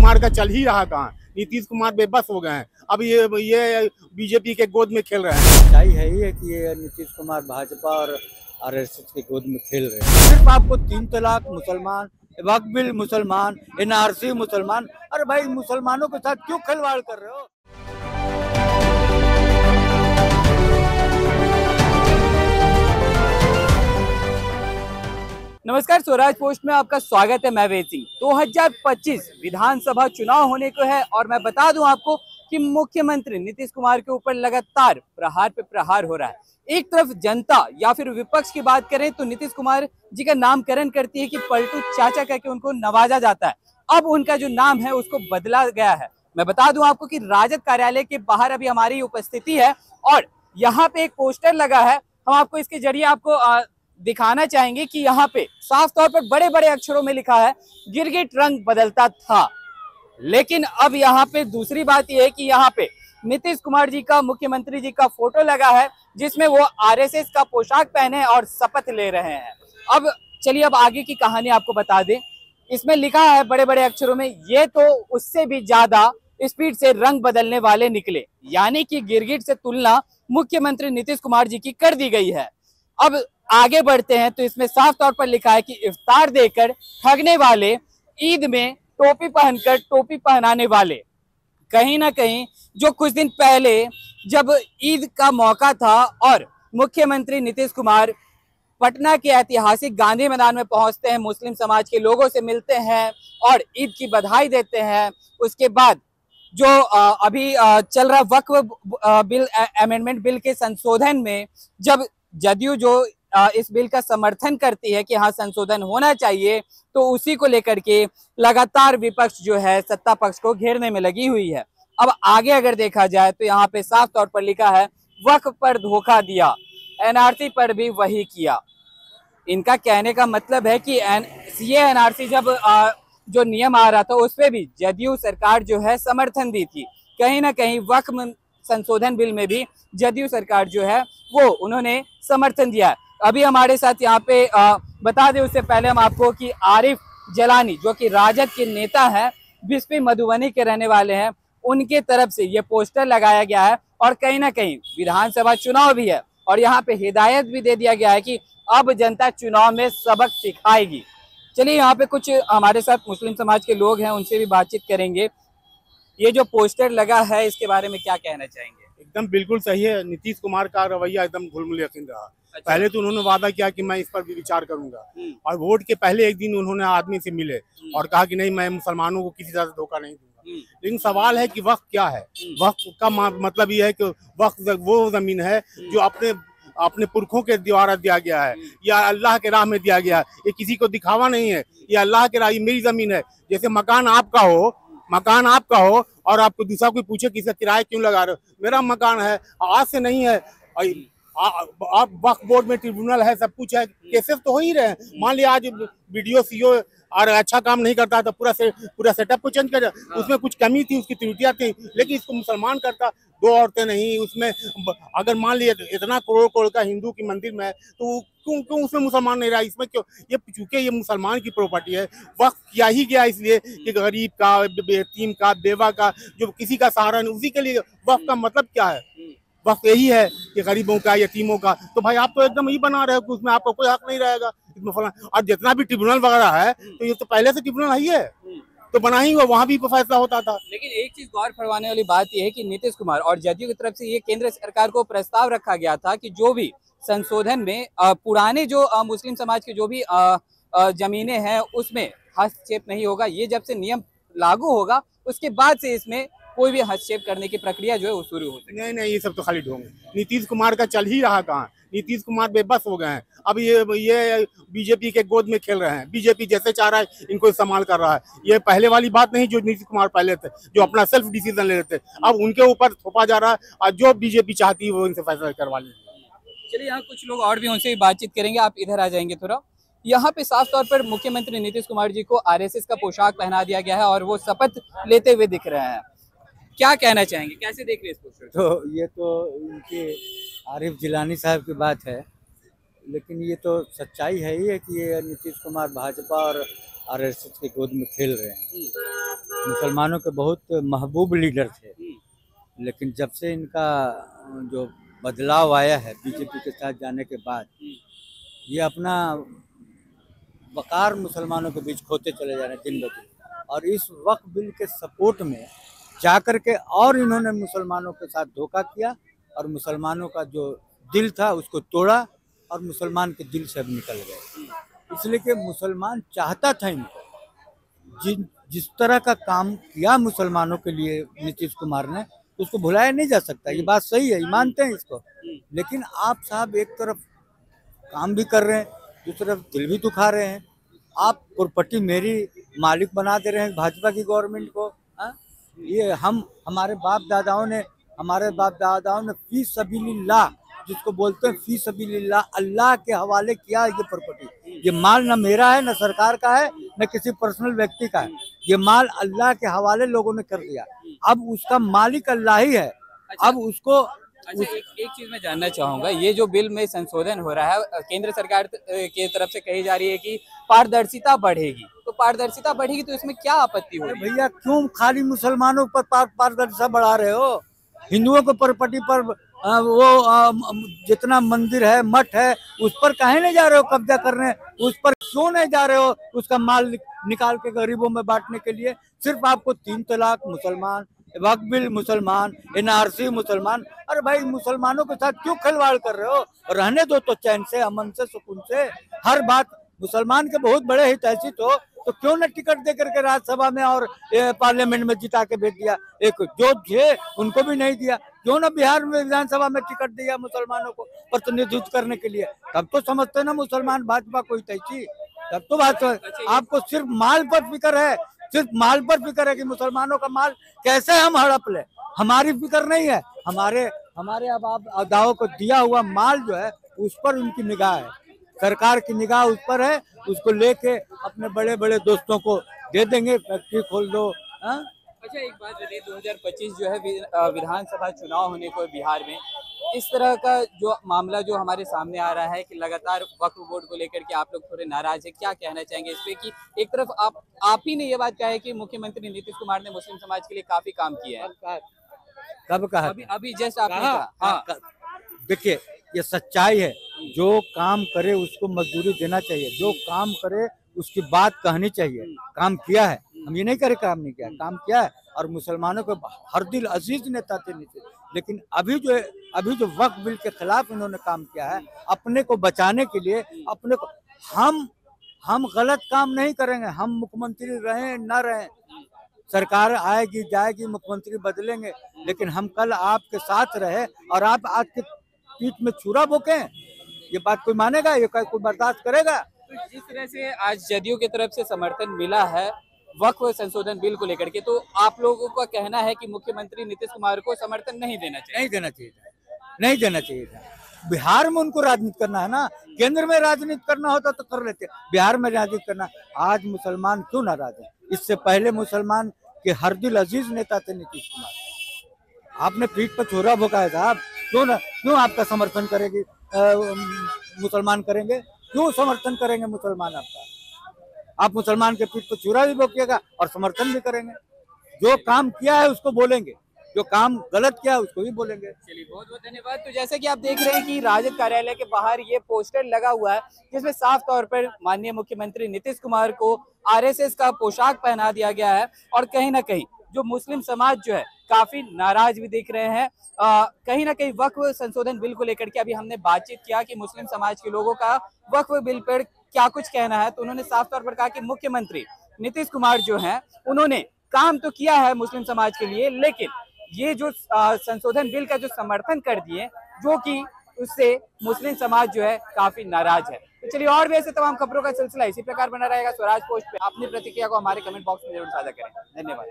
कुमार का चल ही रहा कहाँ। नीतीश कुमार बेबस हो गए हैं। अब ये बीजेपी के गोद में खेल रहे हैं। सच्चाई है ही है कि ये नीतीश कुमार भाजपा और आरएसएस के गोद में खेल रहे हैं। सिर्फ आपको 3 तलाक मुसलमान, वक्फ बिल मुसलमान, एनआरसी मुसलमान। अरे भाई, मुसलमानों के साथ क्यों खिलवाड़ कर रहे हो? नमस्कार, स्वराज पोस्ट में आपका स्वागत है। मैं वेद सिंह। 2025 विधानसभा चुनाव होने को है और मैं बता दूं आपको कि मुख्यमंत्री नीतीश कुमार के ऊपर लगातार प्रहार पे प्रहार हो रहा है। एक तरफ जनता या फिर विपक्ष की बात करें तो नीतीश कुमार जी का नामकरण करती है कि पलटू चाचा कहकर उनको नवाजा जाता है। अब उनका जो नाम है उसको बदला गया है। मैं बता दूं आपको कि राजद कार्यालय के बाहर अभी हमारी उपस्थिति है और यहाँ पे एक पोस्टर लगा है। हम आपको इसके जरिए आपको दिखाना चाहेंगे कि यहाँ पे साफ तौर पर बड़े बड़े अक्षरों में लिखा है गिरगिट रंग बदलता था। लेकिन अब यहाँ पे दूसरी बात यह है कि यहाँ पे नीतीश कुमार जी का, मुख्यमंत्री जी का फोटो लगा है जिसमें वो आरएसएस का पोशाक पहने और शपथ ले रहे हैं। अब चलिए अब आगे की कहानी आपको बता दें। इसमें लिखा है बड़े बड़े अक्षरों में, ये तो उससे भी ज्यादा स्पीड से रंग बदलने वाले निकले। यानी कि गिरगिट से तुलना मुख्यमंत्री नीतीश कुमार जी की कर दी गई है। अब आगे बढ़ते हैं तो इसमें साफ तौर पर लिखा है कि इफ्तार देकर ठगने वाले, ईद में टोपी पहनकर टोपी पहनाने वाले। कहीं ना कहीं जो कुछ दिन पहले जब ईद का मौका था और मुख्यमंत्री नीतीश कुमार पटना के ऐतिहासिक गांधी मैदान में पहुंचते हैं, मुस्लिम समाज के लोगों से मिलते हैं और ईद की बधाई देते हैं। उसके बाद जो अभी चल रहा वक्फ बिल, अमेंडमेंट बिल के संशोधन में जब जदयू जो इस बिल का समर्थन करती है कि हाँ संशोधन होना चाहिए, तो उसी को लेकर के लगातार विपक्ष जो है सत्ता पक्ष को घेरने में लगी हुई है। अब आगे अगर देखा जाए तो यहाँ पे साफ तौर पर लिखा है वक्फ पर धोखा दिया, एनआरसी पर भी वही किया। इनका कहने का मतलब है कि सीए एनआरसी जब जो नियम आ रहा था उस पर भी जदयू सरकार जो है समर्थन दी थी। कहीं ना कहीं वक्फ संशोधन बिल में भी जदयू सरकार जो है वो उन्होंने समर्थन दिया है। अभी हमारे साथ यहाँ पे बता दें उससे पहले हम आपको कि आरिफ जलानी जो कि राजद के नेता हैं, बिस्फी मधुबनी के रहने वाले हैं, उनके तरफ से ये पोस्टर लगाया गया है और कहीं ना कहीं विधानसभा चुनाव भी है और यहाँ पे हिदायत भी दे दिया गया है कि अब जनता चुनाव में सबक सिखाएगी। चलिए यहाँ पे कुछ हमारे साथ मुस्लिम समाज के लोग हैं, उनसे भी बातचीत करेंगे। ये जो पोस्टर लगा है इसके बारे में क्या कहना चाहेंगे? एकदम बिल्कुल सही है। नीतीश कुमार का रवैया एकदम घुलमुल यकीन रहा। अच्छा। पहले तो उन्होंने वादा किया कि मैं इस पर भी विचार करूंगा और वोट के पहले एक दिन उन्होंने आदमी से मिले और कहा कि नहीं, मैं मुसलमानों को किसी तरह से धोखा नहीं दूंगा। लेकिन सवाल है कि वक्त क्या है? वक्त का मतलब ये है कि वक्त वो जमीन है जो अपने पुरखों के द्वारा दिया गया है या अल्लाह के राह में दिया गया है। ये किसी को दिखावा नहीं है, ये अल्लाह के राह, ये मेरी जमीन है। जैसे मकान आपका हो और आपको दूसरा कोई पूछे कि इसका किराया क्यों लगा रहे हो, मेरा मकान है, आज से नहीं है। आप वक्फ बोर्ड में ट्रिब्यूनल है, सब कुछ है, केसेस तो हो ही रहे हैं। मान लिया आज वीडियो सीओ और अच्छा काम नहीं करता तो पूरा सेटअप को चेंज कर, उसमें कुछ कमी थी, उसकी त्रुटियां थी, लेकिन इसको मुसलमान करता, 2 औरतें नहीं उसमें। अगर मान लिया इतना करोड़ का हिंदू की मंदिर में है तो क्यों उसमें मुसलमान नहीं रहा? इसमें क्यों? ये चूंकि ये मुसलमान की प्रॉपर्टी है, वक्त किया ही गया इसलिए कि गरीब का, यतीम का, बेवा का, जो किसी का सहारा नहीं, उसी के लिए वक्त का मतलब क्या है? वक्त यही है कि गरीबों का, यतीमों का। तो भाई आप तो एकदम ही बना रहे हो कि उसमें आपका कोई हक नहीं रहेगा इसमें फलाना। और जितना भी ट्रिब्यूनल वगैरह है तो ये तो पहले से ट्रिब्यूनल ही है, तो बना ही हुआ, वहाँ भी फैसला होता था। लेकिन एक चीज गौर फरमाने वाली बात यह है कि नीतीश कुमार और जदयू की तरफ से ये केंद्र सरकार को प्रस्ताव रखा गया था कि जो भी संशोधन में पुराने जो मुस्लिम समाज के जो भी जमीनें हैं उसमें हस्तक्षेप नहीं होगा। ये जब से नियम लागू होगा उसके बाद से इसमें कोई भी हस्तक्षेप करने की प्रक्रिया जो है वो शुरू हो सकती है। नहीं, ये सब तो खाली ढोंग है। नीतीश कुमार का चल ही रहा कहाँ। नीतीश कुमार बेबस हो गए हैं। अब ये बीजेपी के गोद में खेल रहे हैं। बीजेपी जैसे चाह रहा है इनको इस्तेमाल कर रहा है। ये पहले वाली बात नहीं जो नीतीश कुमार पहले थे, जो अपना सेल्फ डिसीजन ले लेते, अब उनके ऊपर थोपा जा रहा है और जो बीजेपी चाहती है वो इनसे फैसला करवा ले। चलिए यहाँ कुछ लोग और भी उनसे भी बातचीत करेंगे। आप इधर आ जाएंगे थोड़ा। यहाँ पे साफ तौर पर मुख्यमंत्री नीतीश कुमार जी को आरएसएस का पोशाक पहना दिया गया है और वो शपथ लेते हुए दिख रहे हैं। क्या कहना चाहेंगे, कैसे देख रहे हैं इस पोस्टर? तो ये तो इनके आरिफ जिलानी साहब की बात है, लेकिन ये तो सच्चाई है ही है कि ये नीतीश कुमार भाजपा और आरएसएस के गोद में खेल रहे हैं। मुसलमानों के बहुत महबूब लीडर थे, लेकिन जब से इनका जो बदलाव आया है बीजेपी के साथ जाने के बाद, ये अपना वकार मुसलमानों के बीच खोते चले जा रहे हैं दिन ब दिन। और इस वक्फ बिल के सपोर्ट में जाकर के और इन्होंने मुसलमानों के साथ धोखा किया और मुसलमानों का जो दिल था उसको तोड़ा और मुसलमान के दिल से अब निकल गए। इसलिए कि मुसलमान चाहता था इनको, जिस तरह का काम किया मुसलमानों के लिए नीतीश कुमार ने, उसको भुलाया नहीं जा सकता। ये बात सही है, ये मानते हैं इसको। लेकिन आप साहब एक तरफ काम भी कर रहे हैं, दूसरी तरफ दिल भी दुखा रहे हैं। आप प्रॉपर्टी मेरी मालिक बना दे रहे हैं भाजपा की गवर्नमेंट को। ये हमारे बाप दादाओं ने फी सबीलिल्लाह, जिसको बोलते हैं फी सबीलिल्लाह, अल्लाह के हवाले किया ये प्रॉपर्टी। ये माल न मेरा है, न सरकार का है, न किसी पर्सनल व्यक्ति का है। ये माल अल्लाह के हवाले लोगों ने कर दिया। अब उसका मालिक अल्लाह ही है। अब उसको एक चीज मैं जानना चाहूंगा, ये जो बिल में संशोधन हो रहा है, केंद्र सरकार की तरफ से कही जा रही है कि पारदर्शिता बढ़ेगी, तो पारदर्शिता बढ़ेगी तो इसमें क्या आपत्ति हो? भैया क्यों खाली मुसलमानों पर पारदर्शिता बढ़ा रहे हो? हिंदुओं को प्रॉपर्टी पर जितना मंदिर है, मठ है, उस पर काहे नहीं जा रहे हो कब्जा करने? उस पर क्यों नहीं जा रहे हो उसका माल निकाल के गरीबों में बांटने के लिए? सिर्फ आपको 3 तलाक मुसलमान, वक्फ बिल मुसलमान, NRC मुसलमान। अरे भाई मुसलमानों के साथ क्यों खिलवाड़ कर रहे हो? रहने दो तो चैन से, अमन से, सुकून से। हर बात मुसलमान के बहुत बड़े हितैषित हो तो क्यों न टिकट दे करके राज्यसभा में और पार्लियामेंट में जिता के भेज दिया? एक जो थे उनको भी नहीं दिया। क्यों न बिहार में विधानसभा में टिकट दिया मुसलमानों को प्रतिनिधित्व करने के लिए? तब तो समझते ना मुसलमान भाजपा कोई तैसी। तब तो बात आपको सिर्फ माल पर फिक्र है, सिर्फ माल पर फिक्र है कि मुसलमानों का माल कैसे हम हड़प ले। हमारी फिक्र नहीं है। हमारे अब अदाओं को दिया हुआ माल जो है उस पर उनकी निगाह है, सरकार की निगाह उस पर है। उसको लेके अपने बड़े बड़े दोस्तों को दे देंगे, फैक्ट्री खोल दो। अच्छा एक बात बताइए, 2025 जो है विधानसभा चुनाव होने को बिहार में, इस तरह का जो मामला जो हमारे सामने आ रहा है कि लगातार वक्फ बोर्ड को लेकर के आप लोग थोड़े नाराज है, क्या कहना चाहेंगे इस पे? कि एक तरफ आप ही ने ये बात कहा है कि मुख्यमंत्री नीतीश कुमार ने मुस्लिम समाज के लिए काफी काम किया है। कब कहा? अभी जस्ट आपने कहा। हाँ देखिए ये सच्चाई है। जो काम करे उसको मजदूरी देना चाहिए, जो काम करे उसकी बात कहनी चाहिए। काम किया है, हम ये नहीं करे काम नहीं किया, काम किया है। और मुसलमानों के हर दिल अजीज नेता थे नीतीश। लेकिन अभी जो वक्फ बिल के खिलाफ इन्होंने काम किया है, अपने को बचाने के लिए, अपने को हम गलत काम नहीं करेंगे। हम मुख्यमंत्री रहें न रहें, सरकार आएगी जाएगी, मुख्यमंत्री बदलेंगे, लेकिन हम कल आपके साथ रहे और आप आज के पीठ में छुरा भोंके, ये बात कोई मानेगा? ये कोई बर्दाश्त करेगा? तो जिस तरह से आज जदयू की तरफ से समर्थन मिला है वक्फ संशोधन बिल को लेकर के, तो आप लोगों का कहना है कि मुख्यमंत्री नीतीश कुमार को समर्थन नहीं देना चाहिए? नहीं देना चाहिए था। बिहार में उनको राजनीति करना है ना, केंद्र में राजनीति करना होता तो कर लेते, बिहार में राजनीति करना। आज मुसलमान क्यों नाराज है? इससे पहले मुसलमान के हर दिल अजीज नेता थे नीतीश कुमार। आपने पीठ पर छोरा भोंका था, क्यों आपका समर्थन करेगी मुसलमान करेंगे? क्यों समर्थन करेंगे मुसलमान आपका? आप मुसलमान के पीठ पर छुरा भी भोंकिएगा और समर्थन भी करेंगे। जो काम किया है उसको बोलेंगे, जो काम गलत किया है उसको भी बोलेंगे। चलिए बहुत बहुत धन्यवाद। तो जैसे कि आप देख रहे हैं कि राजद कार्यालय के बाहर ये पोस्टर लगा हुआ है जिसमें साफ तौर पर माननीय मुख्यमंत्री नीतीश कुमार को RSS का पोशाक पहना दिया गया है। और कहीं ना कहीं जो मुस्लिम समाज जो है काफी नाराज भी दिख रहे हैं। कहीं ना कहीं वक्फ संशोधन बिल को लेकर के अभी हमने बातचीत किया कि मुस्लिम समाज के लोगों का वक्फ बिल पर क्या कुछ कहना है, तो उन्होंने साफ तौर पर कहा कि मुख्यमंत्री नीतीश कुमार जो हैं उन्होंने काम तो किया है मुस्लिम समाज के लिए, लेकिन ये जो संशोधन बिल का जो समर्थन कर दिए, जो कि उससे मुस्लिम समाज जो है काफी नाराज है। तो चलिए और भी ऐसे तमाम खबरों का सिलसिला इसी प्रकार बना रहेगा स्वराज पोस्ट पे। अपनी प्रतिक्रिया को हमारे कमेंट बॉक्स में जरूर साझा करें। धन्यवाद।